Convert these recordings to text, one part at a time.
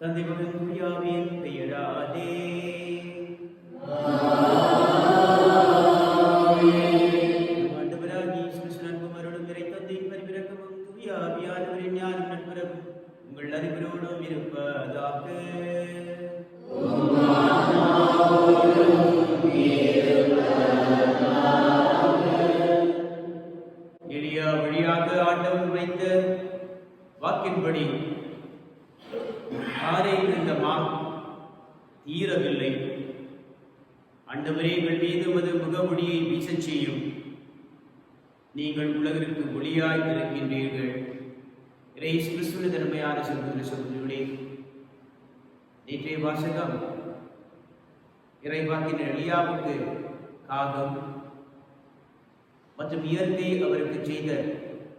தந்தை மகன் தூயாவின் பெயராலே ஆண்டவராகிய இயேசு கிறிஸ்துவின் அருளும் இறை தந்தையின் பரிவிரக்கமும் தூயாவியானவரின் ஞானம் நட்புறவும் உங்கள் அனைவரோடும் இருப்பதாக. எலியா வழியாக ஆண்டவர் வைத்த வாக்கின்படி இருந்த தீரவில்லை. ஆண்டவரே, எங்கள் மீது உமது முகமுடியை வீசச் செய்யும். நீங்கள் உலகிற்கு ஒளியாய் இருக்கின்றீர்கள். இயேசு கிறிஸ்துவின் தன்மையான சகோதர சகோதரிகளே, நேற்றைய வாசகம் இறைவாக்கின் எலியாவுக்கு காகம் மற்றும் இயற்கை அவருக்கு செய்த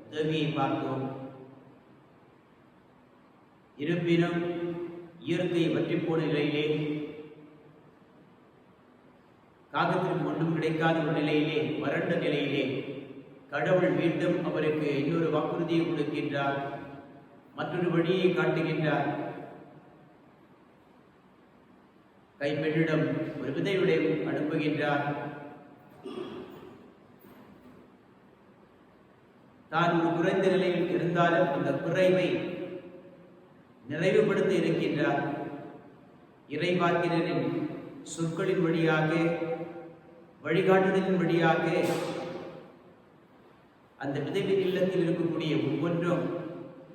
உதவியை பார்த்தோம். இருப்பினும் இயற்கை வற்றி போன நிலையிலே, காகத்திற்கு ஒன்றும் கிடைக்காத ஒரு நிலையிலே, வறண்ட நிலையிலே கடவுள் மீண்டும் அவருக்கு இன்னொரு வாக்குறுதியை கொடுக்கின்றார், மற்றொரு வழியை காட்டுகின்றார். கைப்பெண்ணிடம் ஒரு விதையுடைய அனுப்புகின்றார். தான் ஒரு குறைந்த நிலையில் இருந்தாலும் அந்த குறைவை நிறைவுபடுத்த இருக்கின்றார். இறைவாக்கினரின் சொற்களின் வழியாக, வழிகாட்டுதலின் வழியாக அந்த விதைவின் இல்லத்தில் இருக்கக்கூடிய ஒவ்வொன்றும்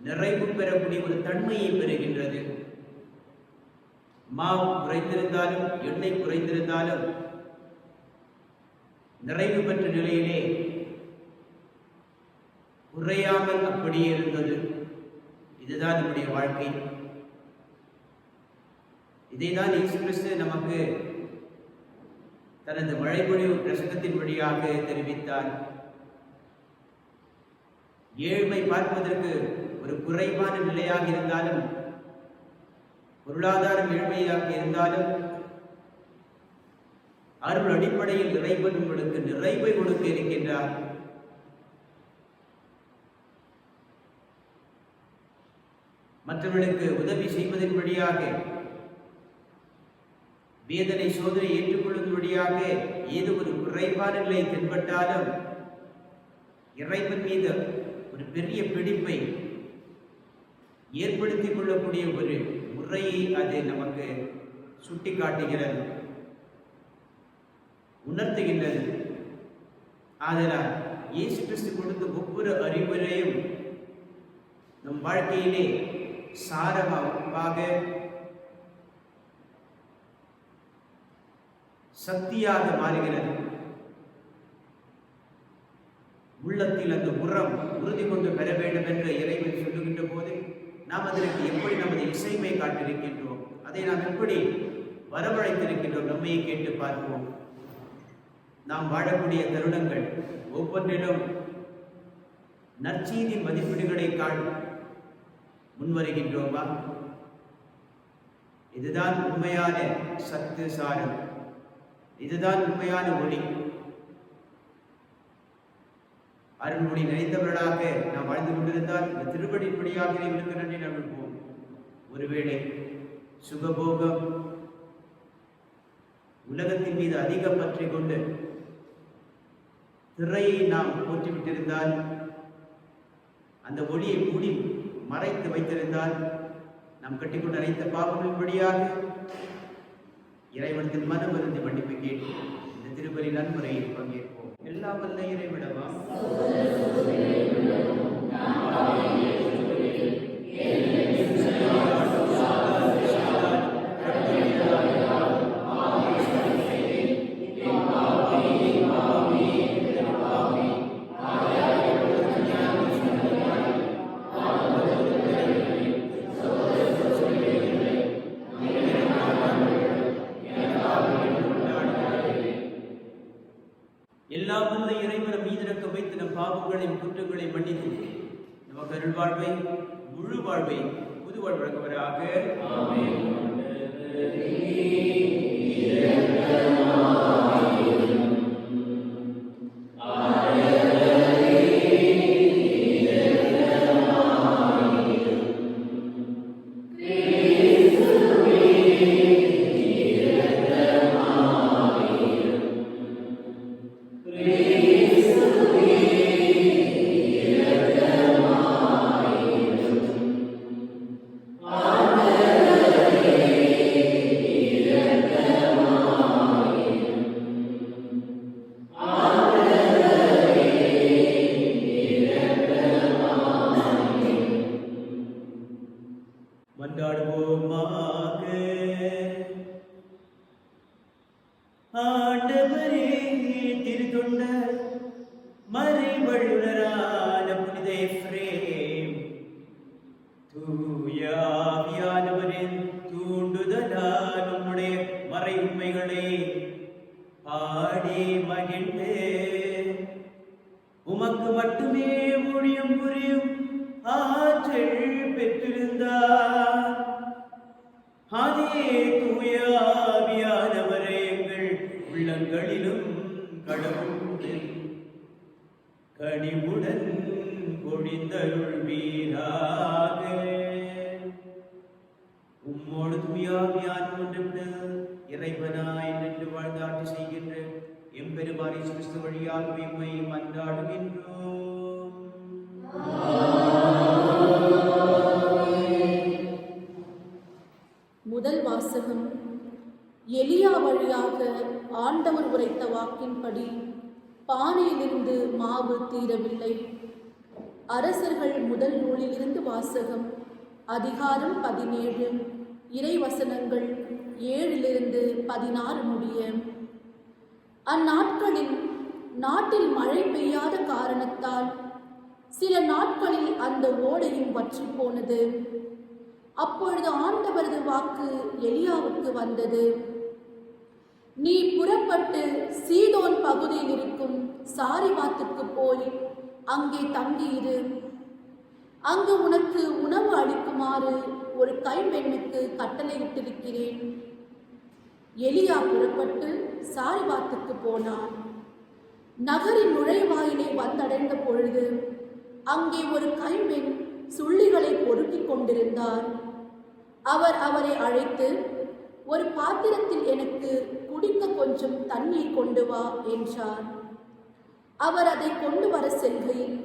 நிறைவு பெறக்கூடிய ஒரு தன்மையை பெறுகின்றது. மாவு குறைந்திருந்தாலும், எண்ணெய் குறைந்திருந்தாலும் நிறைவு பெற்ற நிலையிலே குறையாமல் அப்படியே இருந்தது. இதுதான் நம்முடைய வாழ்க்கை. இதைதான் இயேசு கிறிஸ்து நமக்கு தனது மழைப்பொழிவு பிரசங்கத்தின் வழியாக தெரிவித்தார். ஏழ்மை பார்ப்பதற்கு ஒரு குறைவான நிலையாக இருந்தாலும், பொருளாதாரம் ஏழ்மையாக இருந்தாலும், அருள் அடிப்படையில் இறைவன் உங்களுக்கு நிறைவை கொடுக்க இருக்கின்றார். மற்றவர்களுக்கு உதவி செய்வதன் வழியாக, வேதனை சோதனை ஏற்றுக்கொள்ளும் வழியாக ஏதோ ஒரு குறைவான நிலை தென்பட்டாலும் இறைவன் மீது ஒரு பெரிய பிடிப்பை ஏற்படுத்திக் கொள்ளக்கூடிய ஒரு முறையை அது நமக்கு சுட்டிக்காட்டுகிறது, உணர்த்துகின்றது. ஆதலால் இயேசு கிறிஸ்து கொடுத்த ஒவ்வொரு அறிவுரையும் நம் வாழ்க்கையிலே சாரமாக, சக்தியாக மாறுகிறது. உள்ளத்தில் அந்த உரம் உறுதி கொண்டு பெற வேண்டும் என்று இறைவன் சொல்லுகின்ற போது நாம் அதற்கு எப்படி நமது இசைமை காட்டிருக்கின்றோம், அதை நாம் எப்படி வரவழைத்திருக்கின்றோம், நம்மையை கேட்டு பார்ப்போம். நாம் வாழக்கூடிய தருணங்கள் ஒவ்வொன்றிலும் நற்செய்தி மதிப்பீடுகளை முன்வருகின்றோமா? இதுதான் உண்மையான சத்து சாரம், இதுதான் உண்மையான ஒளி. அருள்மொழி நினைத்தவர்களாக நாம் வாழ்ந்து கொண்டிருந்தால் இந்த திருப்படிப்படியாக இவருக்கு நன்றி நம்பிப்போம். ஒருவேளை சுகபோகம், உலகத்தின் மீது அதிக பற்றி கொண்டு திரையை நாம் போற்றிவிட்டிருந்தால், அந்த ஒளியை மூடி மறைத்து வைத்திருந்தால், நாம் கட்டிக்கொண்டு அனைத்த பாவங்களின் வழியாக இறைவனத்தின் மனம் இருந்து மன்னிப்பு கேட்டு இந்த திருப்பலி நன்முறையில் பங்கேற்போம். எல்லாம் வல்ல இறைவிடமா எல்லாம் வல்ல இறைவன் மீதிறக்க வைத்து நம் பாவங்களையும் குற்றங்களையும் மன்னித்து நமக்கு அருள் வாழ்வை, முழு வாழ்வை, புது வாழ்வழங்குவராக. ஆமென். மன்றாடுவோமாக. ஆண்டவரே, திருத்தொண்டர் மறைவள்ளுனரான புனித எப்ரேம் தூய ஆவியானவரின் தூண்டுதலால் நம்முடைய மறை உண்மைகளை பாடி மகிழ்ந்து உமக்கு மட்டுமே ஊழியம் புரியும் ஆற்றல் பெற்றிருந்தார். அதே தூய ஆவியானவரை எங்கள் உள்ளங்களிலும் கடவுளே கனிவுடன் பொழிந்தருள்வீராக. உம்மோடு தூய ஆவியானவருக்கு இறைவனாய் நின்று வாழ்ந்து ஆட்சி செய்கின்ற எம்பெருமான் இயேசு கிறிஸ்து வழியாக உம்மை மன்றாடுகின்றோம். முதல் வாசகம். எலியா வழியாக ஆண்டவர் உரைத்த வாக்கின்படி பானையிலிருந்து மாவு தீரவில்லை. அரசர்கள் முதல் நூலிலிருந்து வாசகம். அதிகாரம் 17, இறைவசனங்கள் 7-16 முடிய. அந்நாட்களில் நாட்டில் மழை பெய்யாத காரணத்தால் சில நாட்களில் அந்த ஓடையும் வற்றி போனது. அப்பொழுது ஆண்டவரது வாக்கு எலியாவுக்கு வந்தது. நீ புறப்பட்டு சீதோன் பகுதியில் இருக்கும் சாரிபாத்துக்கு போய் அங்கே தங்கியிரு. அங்கு உனக்கு உணவு அளிக்குமாறு ஒரு கைம்பெண்ணுக்கு கட்டளையிட்டிருக்கிறேன். எலியா புறப்பட்டு சாரிபாத்துக்கு போனான். நகரின் நுழைவாயிலை வந்தடைந்த பொழுது அங்கே ஒரு கைம்பெண் சுள்ளிகளை பொறுக்கிக் கொண்டிருந்தார். அவர் அவரை அழைத்து, ஒரு பாத்திரத்தில் எனக்கு குடிக்க கொஞ்சம் தண்ணீர் கொண்டு வா என்றார். அவர் அதை கொண்டு வர செல்கையில்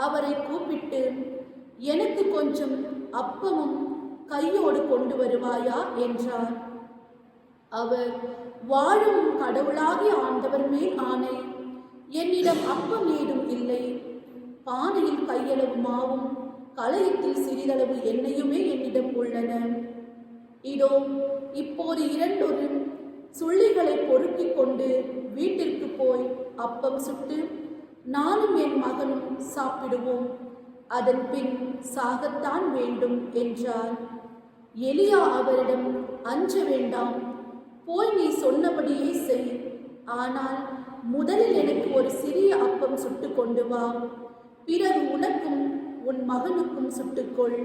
அவரை கூப்பிட்டு, எனக்கு கொஞ்சம் அப்பமும் கையோடு கொண்டு வருவாயா என்றார். அவர், வாழும் கடவுளாகிய ஆண்டவர் மேல் ஆணை, என்னிடம் அப்பம் ஏதும் இல்லை. பானையில் கையளவு மாவும் கலயத்தில் சிறிதளவு எண்ணெயுமே என்னிடம் உள்ளன. இதோ இப்போது 2 சுள்ளிகளை பொறுக்கிக் கொண்டு வீட்டிற்கு போய் அப்பம் சுட்டு நானும் என் மகனும் சாப்பிடுவோம். அதன் பின் சாகத்தான் வேண்டும் என்றார். எலியா அவரிடம், அஞ்ச வேண்டாம், போய் நீ சொன்னபடியே செய். ஆனால் முதலில் எனக்கு ஒரு சிறிய அப்பம் சுட்டு கொண்டு வா. பிறகு உனக்கும் உன் மகனுக்கும் சுட்டுக்கொள்.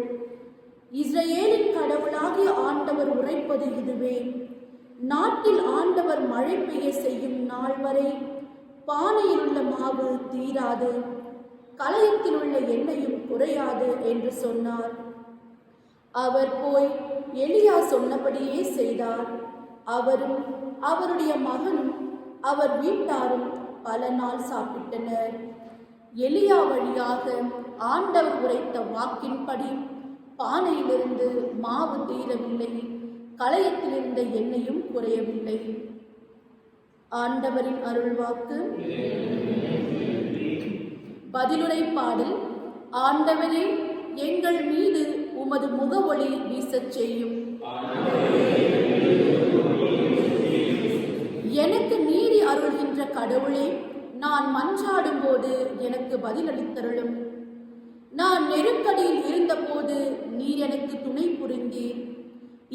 இஸ்ரவேலின் கடவுளாகிய ஆண்டவர் உரைப்பது இதுவே: நாட்டில் ஆண்டவர் மழை பெய்ய செய்யும் நாள் வரை பானையில் உள்ள மாவு தீராது, கலயத்தில் உள்ள எண்ணெயும் குறையாது என்று சொன்னார். அவர் போய் எலியா சொன்னபடியே செய்தார். அவரும் அவருடைய மகனும் அவர் வீட்டாரும் பல நாள் சாப்பிட்டனர். எலியா வழியாக ஆண்டவர் உரைத்த வாக்கின்படி பானையிலிருந்து மாவு தீரவில்லை, கலயத்தில் இருந்த எண்ணெயும் குறையவில்லை. ஆண்டவரின் அருள்வாக்கு. பதிலுரை பாடல். ஆண்டவரே, எங்கள் மீது உமது முகவொளி வீசச் செய்யும். எனக்கு நீதி அருள்கின்ற கடவுளே, நான் மன்றாடும் போது எனக்கு பதிலளித்தருளும். நான் நெருக்கடியில் இருந்தபோது நீர் எனக்கு துணை புரிந்தீர்.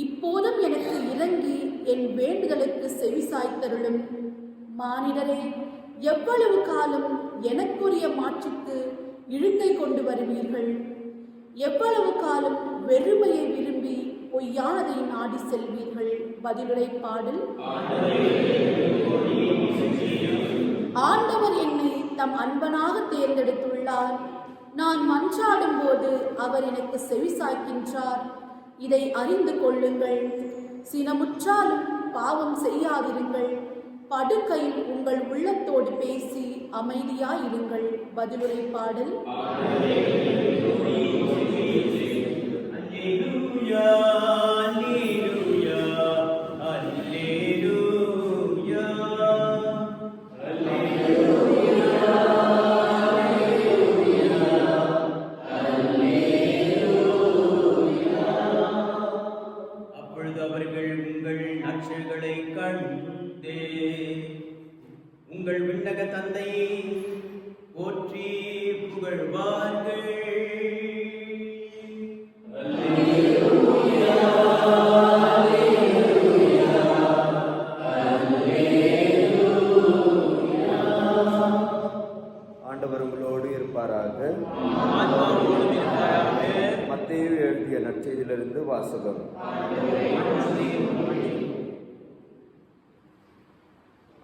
இப்போதும் எனக்கு இறங்கி என் வேண்டுதலுக்கு செவிசாய்த்தருளும். மானிடரே, எவ்வளவு காலம் எனக்குரிய மாற்றுக்கு இழுக்கை கொண்டு வருவீர்கள்? எவ்வளவு காலம் வெறுமையை விரும்பி பொய்யானதை நாடி செல்வீர்கள்? பதிலுரை பாடல். ஆண்டவர் என்னை தம் அன்பனாக தேர்ந்தெடுத்துள்ளார். நான் மன்றாடும் போது அவர் எனக்கு செவிசாய்க்கின்றார். இதை அறிந்து கொள்ளுங்கள். சினமுற்றாலும் பாவம் செய்யாதிருங்கள். படுக்கையில் உங்கள் உள்ளத்தோடு பேசி அமைதியாயிருங்கள். பதிலுரை பாடல். உங்கள் விண்ணக தந்தையை போற்றி புகழ்வார்கள். ஆண்டவர் உங்களோடு இருப்பாராக. மத்தேயு எழுதிய நற்செய்தியிலிருந்து வாசகம்.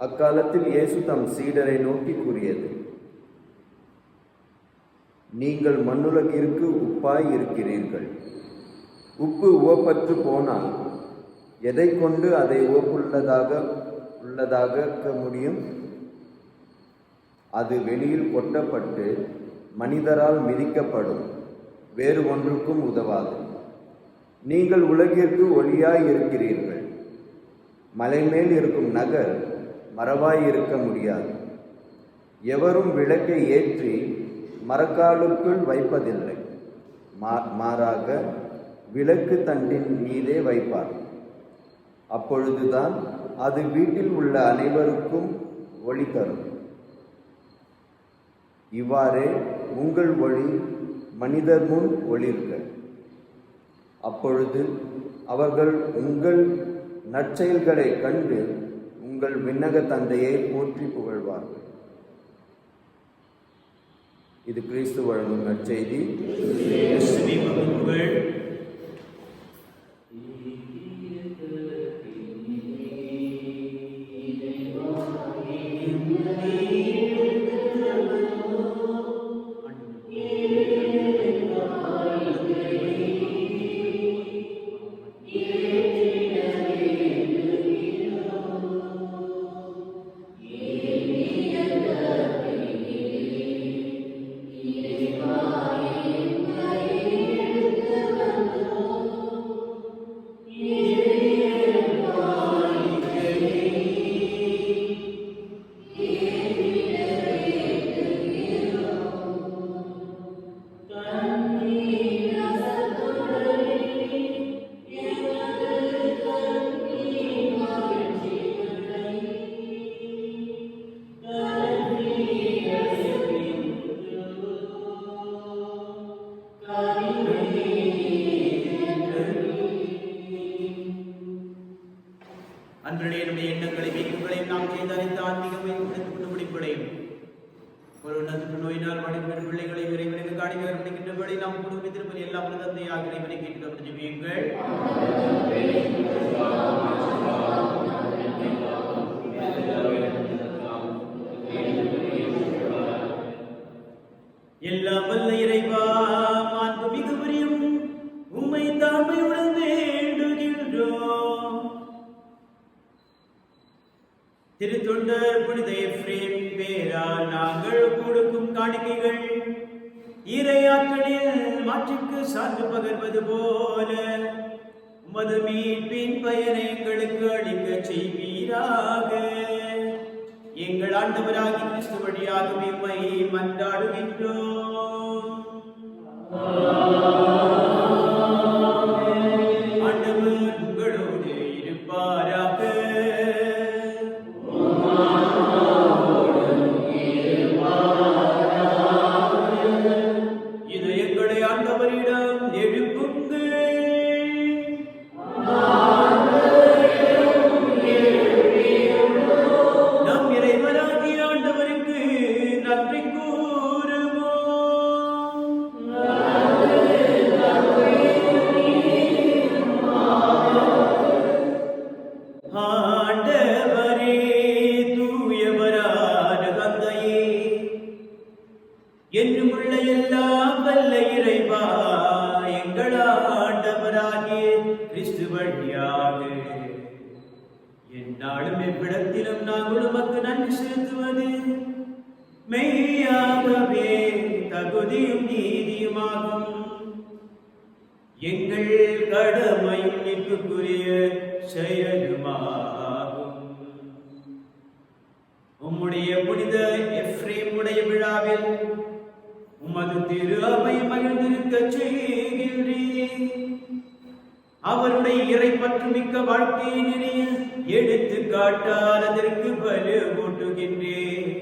அக்காலத்தில் இயேசு தம் சீடரை நோக்கி கூறியது: நீங்கள் மண்ணுலகிற்கு உப்பாய் இருக்கிறீர்கள். உப்பு உவப்பற்று போனால் எதை கொண்டு அதை உவப்புள்ளதாக முடியும்? அது வெளியில் கொட்டப்பட்டு மனிதரால் மிதிக்கப்படும், வேறு ஒன்றுக்கும் உதவாது. நீங்கள் உலகிற்கு ஒளியாய் இருக்கிறீர்கள். மலை மேல் இருக்கும் நகர் மரவாய் இருக்க முடியாது. எவரும் விளக்கை ஏற்றி மரக்காலுக்குள் வைப்பதில்லை, மாறாக விளக்கு தண்டின் மீதே வைப்பார். அப்பொழுதுதான் அது வீட்டில் உள்ள அனைவருக்கும் ஒளி தரும். இவ்வாறே உங்கள் ஒளி மனிதர் முன் ஒளிர்க. அப்பொழுது அவர்கள் உங்கள் நற்செயல்களை கண்டு உங்கள் விண்ணக தந்தையை போற்றி புகழ்வார்கள். இது கிறிஸ்து வழங்கும் நற்செய்தி. அன்றைய நம்முடைய எண்ணங்களை வைப்புகளையும் நாம் செய்தறிந்த ஆன்மீகமை முடிப்படையும் ஒரு நோயினால் மனிதர்கள் பிள்ளைகளை விரைவிற்கு காணிக்கின்றபடி நாம் குடும்பத்திற்கு எல்லாம் தந்தையாக இறைவனை கேட்டு ஜெபியுங்கள். எல்லாம் வல்ல இறைவா, மாண்புமிகு புரியும் உம்மை தாழ்மையுடன் வேண்டுகின்றோம். திருத்தொண்டர் புனித எப்ரேம் பேரால் நாங்கள் கொடுக்கும் காணிக்கைகள் இறையாற்றலில் மாற்றுக்கு சார்ந்து பகர்வது போல உமது மீட்பின் பயனை எங்களுக்கு அளிக்க செய்வீராக. எங்கள் ஆண்டவராகிய கிறிஸ்து வழியாக உம்மை மன்றாடுகின்றோம். ஆண்டவர் உங்களோடு இருப்பாராக. இதயங்களை ஆண்டவரிடம் எழுப்புங்கள். நம் இறைவனாகிய ஆண்டவருக்கு நன்றி கூறுவோம். வழியாக எந்நாளும் எவ்விடத்திலும் நாங்கள் உமக்கு நன்றி செலுத்துவது மெய்யாகவே தகுதியும் நீதியுமாகும். எங்கள் கடமையும் மீட்புக்குரிய செயலுமாகும். உம்முடைய புனித எப்ரேமுடைய விழாவில் உமது திரு அவை மகிழ்ந்திருக்க செய்கின்றீர். அவருடைய இறைப்பற்று மிக்க வாழ்க்கையை நிறைய எடுத்து காட்டால் அதற்கு வலுவூட்டுகின்றேன்.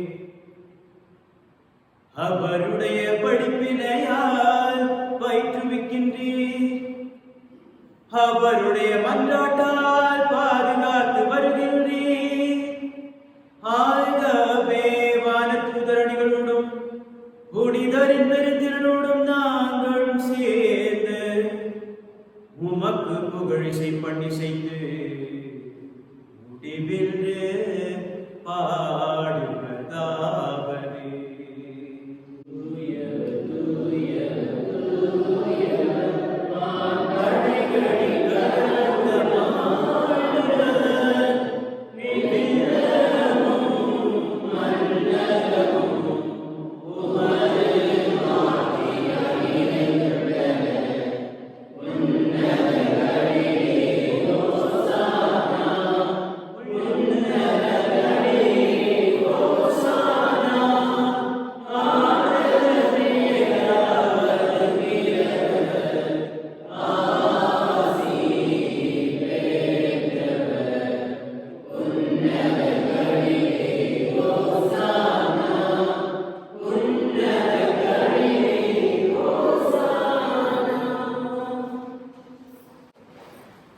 அவருடைய படிப்பினையால் பயிற்றுவிக்கின்றீர். அவருடைய மன்றாட்டால் பாதுகாத்து வருகின்றீர். ஆகவே வானதூதரணிகளோடும் புனிதரின் பெருந்திரளோடும் நாங்கள் சேர்ந்து உமக்கு புகழிசை பண்ணி செய்து முடிவின்று பாடுவதாவது.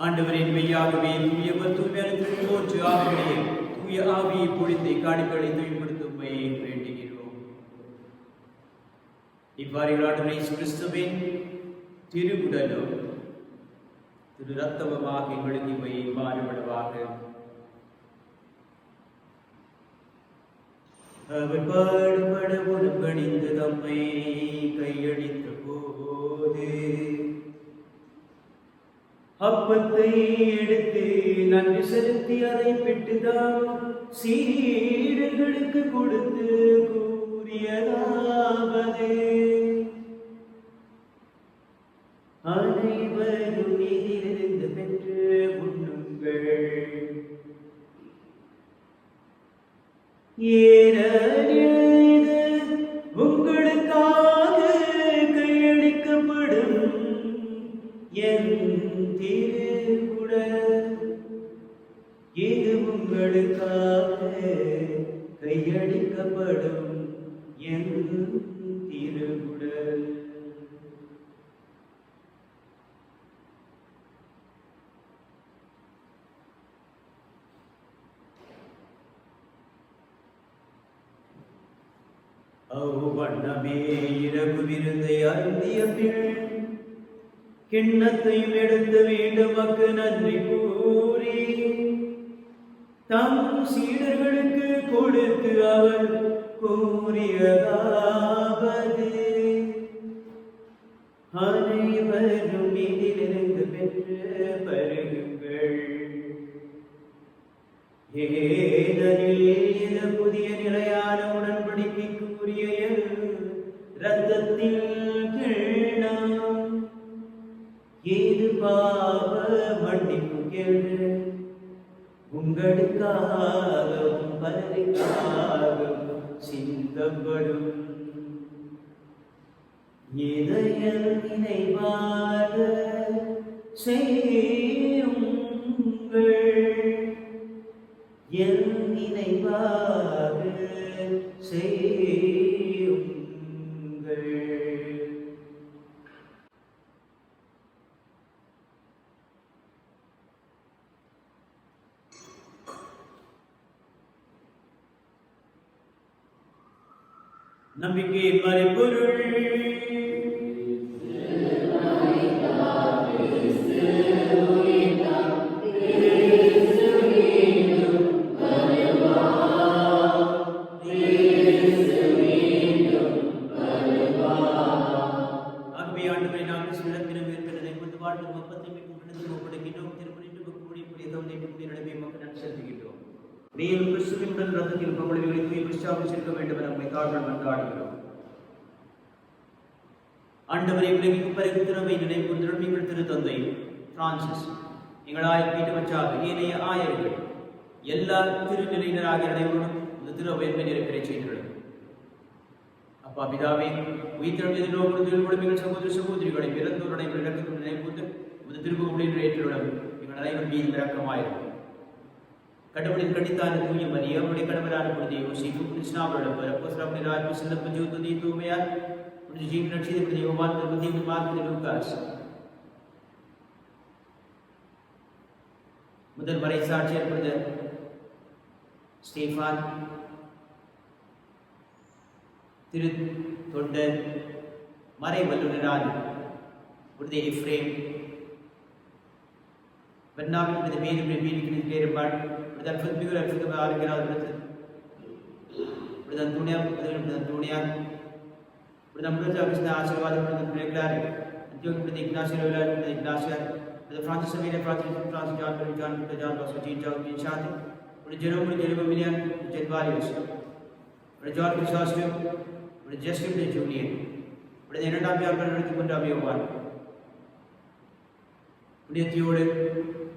ஆண்டவரின் மெய்யாகவே தூயவர் தூய்மையான திருப்போற்று ஆவிகளே தூய ஆவியை பொழிந்து காணிகளை தூய்மைப்படுத்தும் வேண்டுகிறோம். இவ்வாறு ஆண்டவரை கிறிஸ்துவின் திருவுடலும் திரு ரத்தமுமாக எங்களுக்கு இவை மாறுபடுவாக. அவர் பாடுபட உணவணிந்து தம்மை கையளித்த போது அப்பத்தை எடுத்து நன்றி செலுத்தி அதை பெற்றுதான் சீடர்களுக்கு கொடுத்து கூறியதாவது, அனைவரும் இதிலிருந்து பெற்று உண்ணுங்கள். ஏனெனில் உங்களுக்காக கையளிக்கப்படும் என் திருவுடல். இது உங்களுக்காக கையளிக்கப்படும் என் திருவுடல். அவ்வண்ணமே இரவு விருந்தை அருந்திய பின் கிண்ணத்தையும் எடுத்து வேண்டுமக்கு நன்றி கூறி தம் சீடர்களுக்கு கொடுத்து அவர் கூறியதாவது, அனைவரும் இதிலிருந்து பெற்று பருகுங்கள். ஏனெனில் இது புதிய நிலையான உடன்படிக்கைக்கு உரிய இரத்தத்தில் கிண்ணம். இது பாவ மன்னிப்புக்கென்று உங்களுக்காகவும் பலருக்காகவும் சிந்தப்படும். இதய நினைவாக செய்யுங்கள். என் நினைவாக செய்யுங்கள். நம்பிக்கையின் மறைபொருள். ஆண்டவரை நாங்கள் சிலத்தினம் இருக்கிறதை கொண்டு வாழ்ந்து மொப்பத்தை ஒப்படைக்கின்றோம். திருத்தன் ரத்தத்தில் பங்குகளை தூய் விசாரிச்சிருக்க வேண்டும் என நம்மை தாழ்வுடன் மன்றாடுகிறோம். ஆண்டவரை உலகிற்கு பரிந்துரை நினைவு எங்கள் திருத்தந்தை பிரான்சிஸ், எங்கள் ஆயர் பீட்டர் மச்சாக ஏனைய ஆயர்கள் எல்லா திருநிலையினராக அனைவரும் இந்த திருவையை நிறைவேற செய்துள்ளது. அப்பா பிதாவே, உயிர்த்தெழுந்த நோக்குடன் எங்கள் சகோதர சகோதரிகளை பிறந்தோர் அனைவரும் இறக்கத்துடன் நினைவுந்து இந்த திருப்பூரில் நிறைவேற்றுடன் எங்கள் அனைவரும் மீது இறக்கமாயிருக்கும். கடவுளின் கடித்தான தூய மரியா, அவருடைய கணவரான புனித யோசேப்பு, கிருஷ்ணாவரிடம் அப்போஸ்தலர் ராஜ்ய சிறப்பு ஜோதி தூமையார் புனித ஜீவன் ரட்சித புனித யோவான் புனித மார்க் புனித லூகாஸ், முதல் மறை சாட்சியர் புனித ஸ்டேஃபான், திரு தொண்டர் மறை வல்லுநரான புனித எஃப்ரேம், பெர்னாபின் புனித மேரி மீனிக்கின் தேர்பாள், புனித அற்புதமிகு அற்புதமாக ஆரோக்கியராக புனித அந்தோனியார், புனித அந்தோனியார், புனித அமிர்த கிருஷ்ண ஆசீர்வாதம், புனித பிள்ளைகளார், அந்தியோகி புனித இக்னாசியர், புனித இக்னாசியர், புனித பிரான்சிஸ் சமீர பிரான்சிஸ் ஜான் புனித ஜான் பாஸ்கோ ஜீன் சாந்தி, புனித ஜெரோம் மிலியன் ஜென்வாலியஸ், புனித ஜான் கிறிஸ்டாஸ்டம், புனித ஜஸ்டின் புனித ஜூலியன், புனித இரண்டாம் யார்கள் நடத்தி கொண்டாம் யோவான், புனித தியோடு,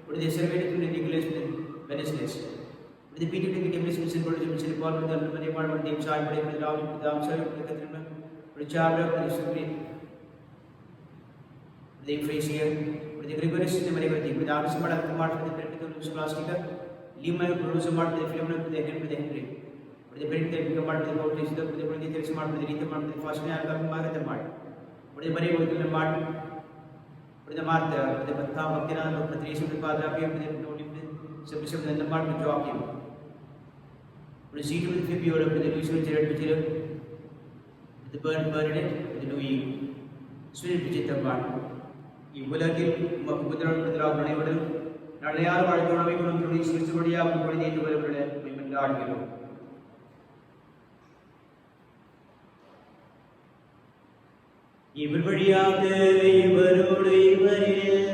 புனித செர்வேனியஸ், புனித நிக்கோலஸ், புனித வெனிஸ்லஸ், புனித பீட்டர் புனித கெமிலிஸ், புனித போல்ட், புனித பால், புனித மரியமாள், புனித சாய், புனித ராவி, புனித ஆம்சாய், புனித கத்ரினா, புனித சார்லோ, புனித சுப்ரீத், புனித இஃப்ரேசியர், புனித கிரிகோரியஸ், புனித மரிவர்த்தி, புனித ஆபிஸ்மாள், அக்மாள், புனித பெர்டிகோல் ஸ்காலாஸ்டிகா, லீமாய், புனித சுமாள், புனித பிலிமோன், புனித ஹென்றி, புனித பெரிட்டர், புனித கோட்லிஸ், புனித புனித தெரேசமாள், புனித ரீத்தமாள், புனித ஃபாஸ்டினா, மார்கதமாள், புனித மரியமாள், புனித மார்த்தா, புனித பத்தா பக்திநாத, புனித திரேசு, புனித பாதுராபியா, புனித நோடி, புனித செபிஷம், புனித நம்மாள், புனித ஜோக்கியம், புனித சீட்டு, புனித ஃபிபியோட, புனித லூசியன் ஜெரட் பிஜிரோ, புனித பர்னடெட், புனித லூயி, சுனில் பிஜித்தம்மாள், இவ்வுலகில் உமக்கு புத்திரன் புத்திராக நடைபெறும் நடையார் வாழ்க்கை குணத்துடைய சிறுசுபடியாக குழந்தை வருவதை மன்றாடுகிறோம். இவர் வழியாக இவரோடு இவரில்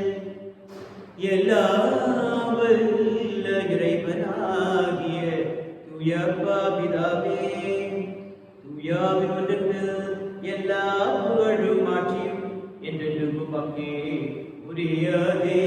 எல்லாம் வல்ல இறைவனாகிய தூயப்பா பிதாவே, தூயாவின் ஒன்றுக்கு எல்லா புகழும் ஆட்சியும் என்றென்றும் உமக்கே உரியதே.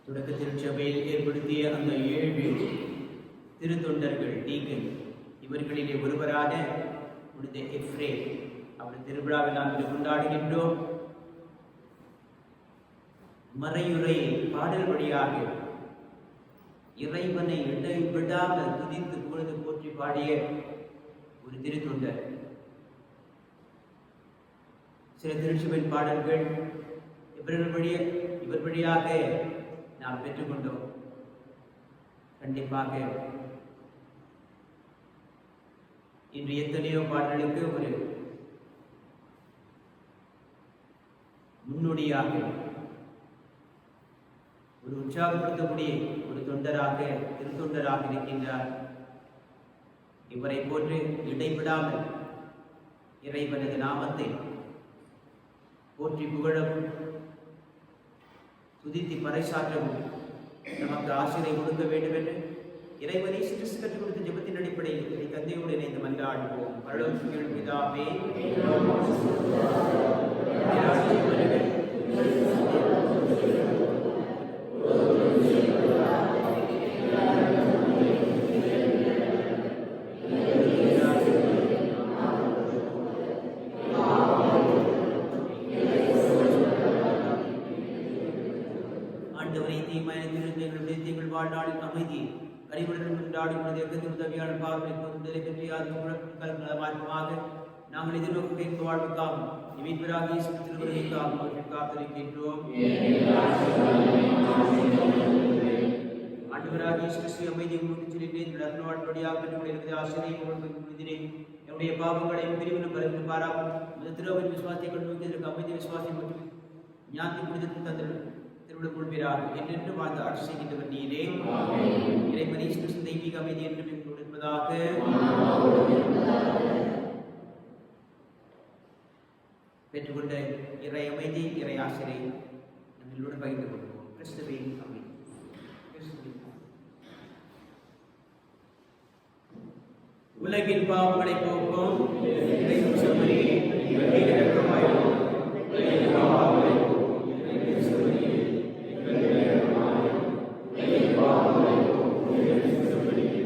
தொடக்கத்தில் சபையில் ஏற்படுத்திய அந்த 7 திருத்தொண்டர்கள் டீக்கன், இவர்களிலே ஒருவரான புனித எஃப்ரேம், அவருடைய திருவிழாவை நாம் கொண்டாடுகின்றோம். மறையுரை பாடல் வழியாக இறைவனை விடாமல் துதித்து பொழுது போற்றி பாடிய ஒரு திருத்தொண்டர். சில திருச்சபை பாடல்கள் இவர் வழியாக நாம் பெற்றுக்கொண்டோம். கண்டிப்பாக இன்று எத்தனையோ பாடல்களுக்கு ஒரு முன்னோடியாக, ஒரு உற்சாகப்படுத்தக்கூடிய ஒரு தொண்டராக, திருத்தொண்டராக இருக்கின்றார். இவரை போன்று இடைவிடாமல் இறைவனது நாமத்தை போற்றி புகழவும் துதித்து பறைசாற்றவும் நமக்கு ஆசிரியை கொடுக்க வேண்டும் என்று இறைவனை சிறிது கற்றுக் கொடுத்த ஜெபத்தின் அடிப்படையில் இதை தந்தையோடு இணைந்து மன்றாடுவோம். பரலோகத்தில் பிதாவே, ஆண்டவரை தீமையான வாழ்நாளின் அமைதி அறிவுடன் கொண்டாடும் இயக்கத்தின் உதவியான பார்வை விடுதலை பற்றி மாற்றமாக நாங்கள் எதிர்நோக்கு வாழ்வுக்காகவும் இவராக திருவருகைக்காகவும் காத்திருக்கின்றோம். ஆண்டவராக கிறிஸ்து அமைதி வாழ்படியாக பெற்றுக் ஆசிரியை என்னுடைய பாவங்களை பிரிவினும் பரிந்து பாராமல் திருவின் விசுவாசத்தை கொண்டு அமைதி விசுவாசம் மற்றும் ஞானத்தின் புனிதத்தின் தந்திரம் திருவிழம் கொள்வீராக என்றென்று வாழ்ந்து ஆட்சி செய்கின்றவர் நீரே. இறைவனை கிறிஸ்து தெய்வீக அமைதி என்று கொடுப்பதாக. பெற்றுக்கொண்ட இறை அமைதி இறை ஆசிரியை நம்மளோடு பகிர்ந்து கொள்வோம். கிறிஸ்துவின் அமைதி. உலகின் பாவங்களை போக்கும் இறைவன் செம்மறியே, எங்களுக்கு இரக்கமாயிரும். உலகின் பாவங்களை போக்கும் இறைவன் செம்மறியே, எங்களுக்கு இரக்கமாயிரும். உலகின் பாவங்களை போக்கும் இறைவன் செம்மறியே,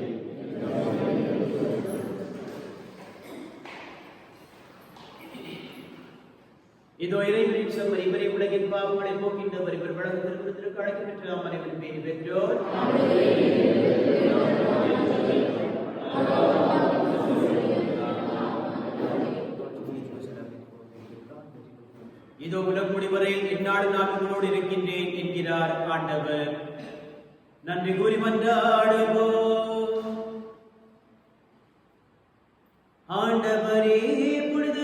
இதோ இறைவனின் செம்மறி, இவரை உலகின் பாவங்களை போக்கின்றவர், இவர் வழங்கும் திருமணத்திற்கு அழைக்க பெற்ற அமரவின் பேர் பெற்றோர். இதோ உலக முடிவரை எந்நாடு நாட்களோடு இருக்கின்றேன் என்கிறார் ஆண்டவர். நன்றி கூறி மன்றாடுவோம். ஆண்டவரே, புனித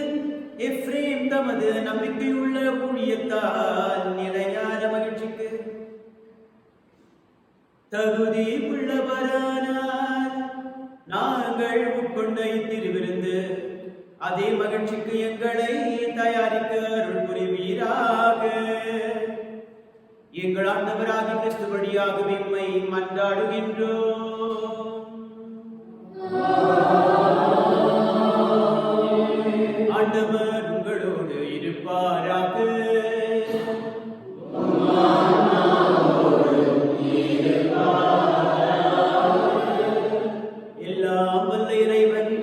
எப்ரேம் தமது நம்பிக்கையுள்ள ஊழியத்தால் நிலையான மகிழ்ச்சிக்கு தகுதி உள்ளவரானார். நாங்கள் உட்கொண்ட இத்திருவிருந்து அதே மகிழ்ச்சிக்கு எங்களை தயாரிக்க அருள் புரிவீராக. எங்கள் ஆண்டவராகிய கிறிஸ்து வழியாக உம்மை மன்றாடுகின்றோம். ஆண்டவர் உங்களோடு இருப்பாராக. எல்லாம் வல்ல இறைவன்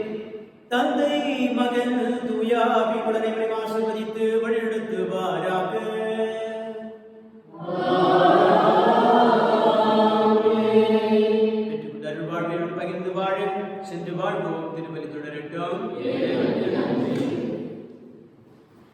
தந்தை, மகன், தூய ஆவியுடன் ஆசீர்வதித்து வழி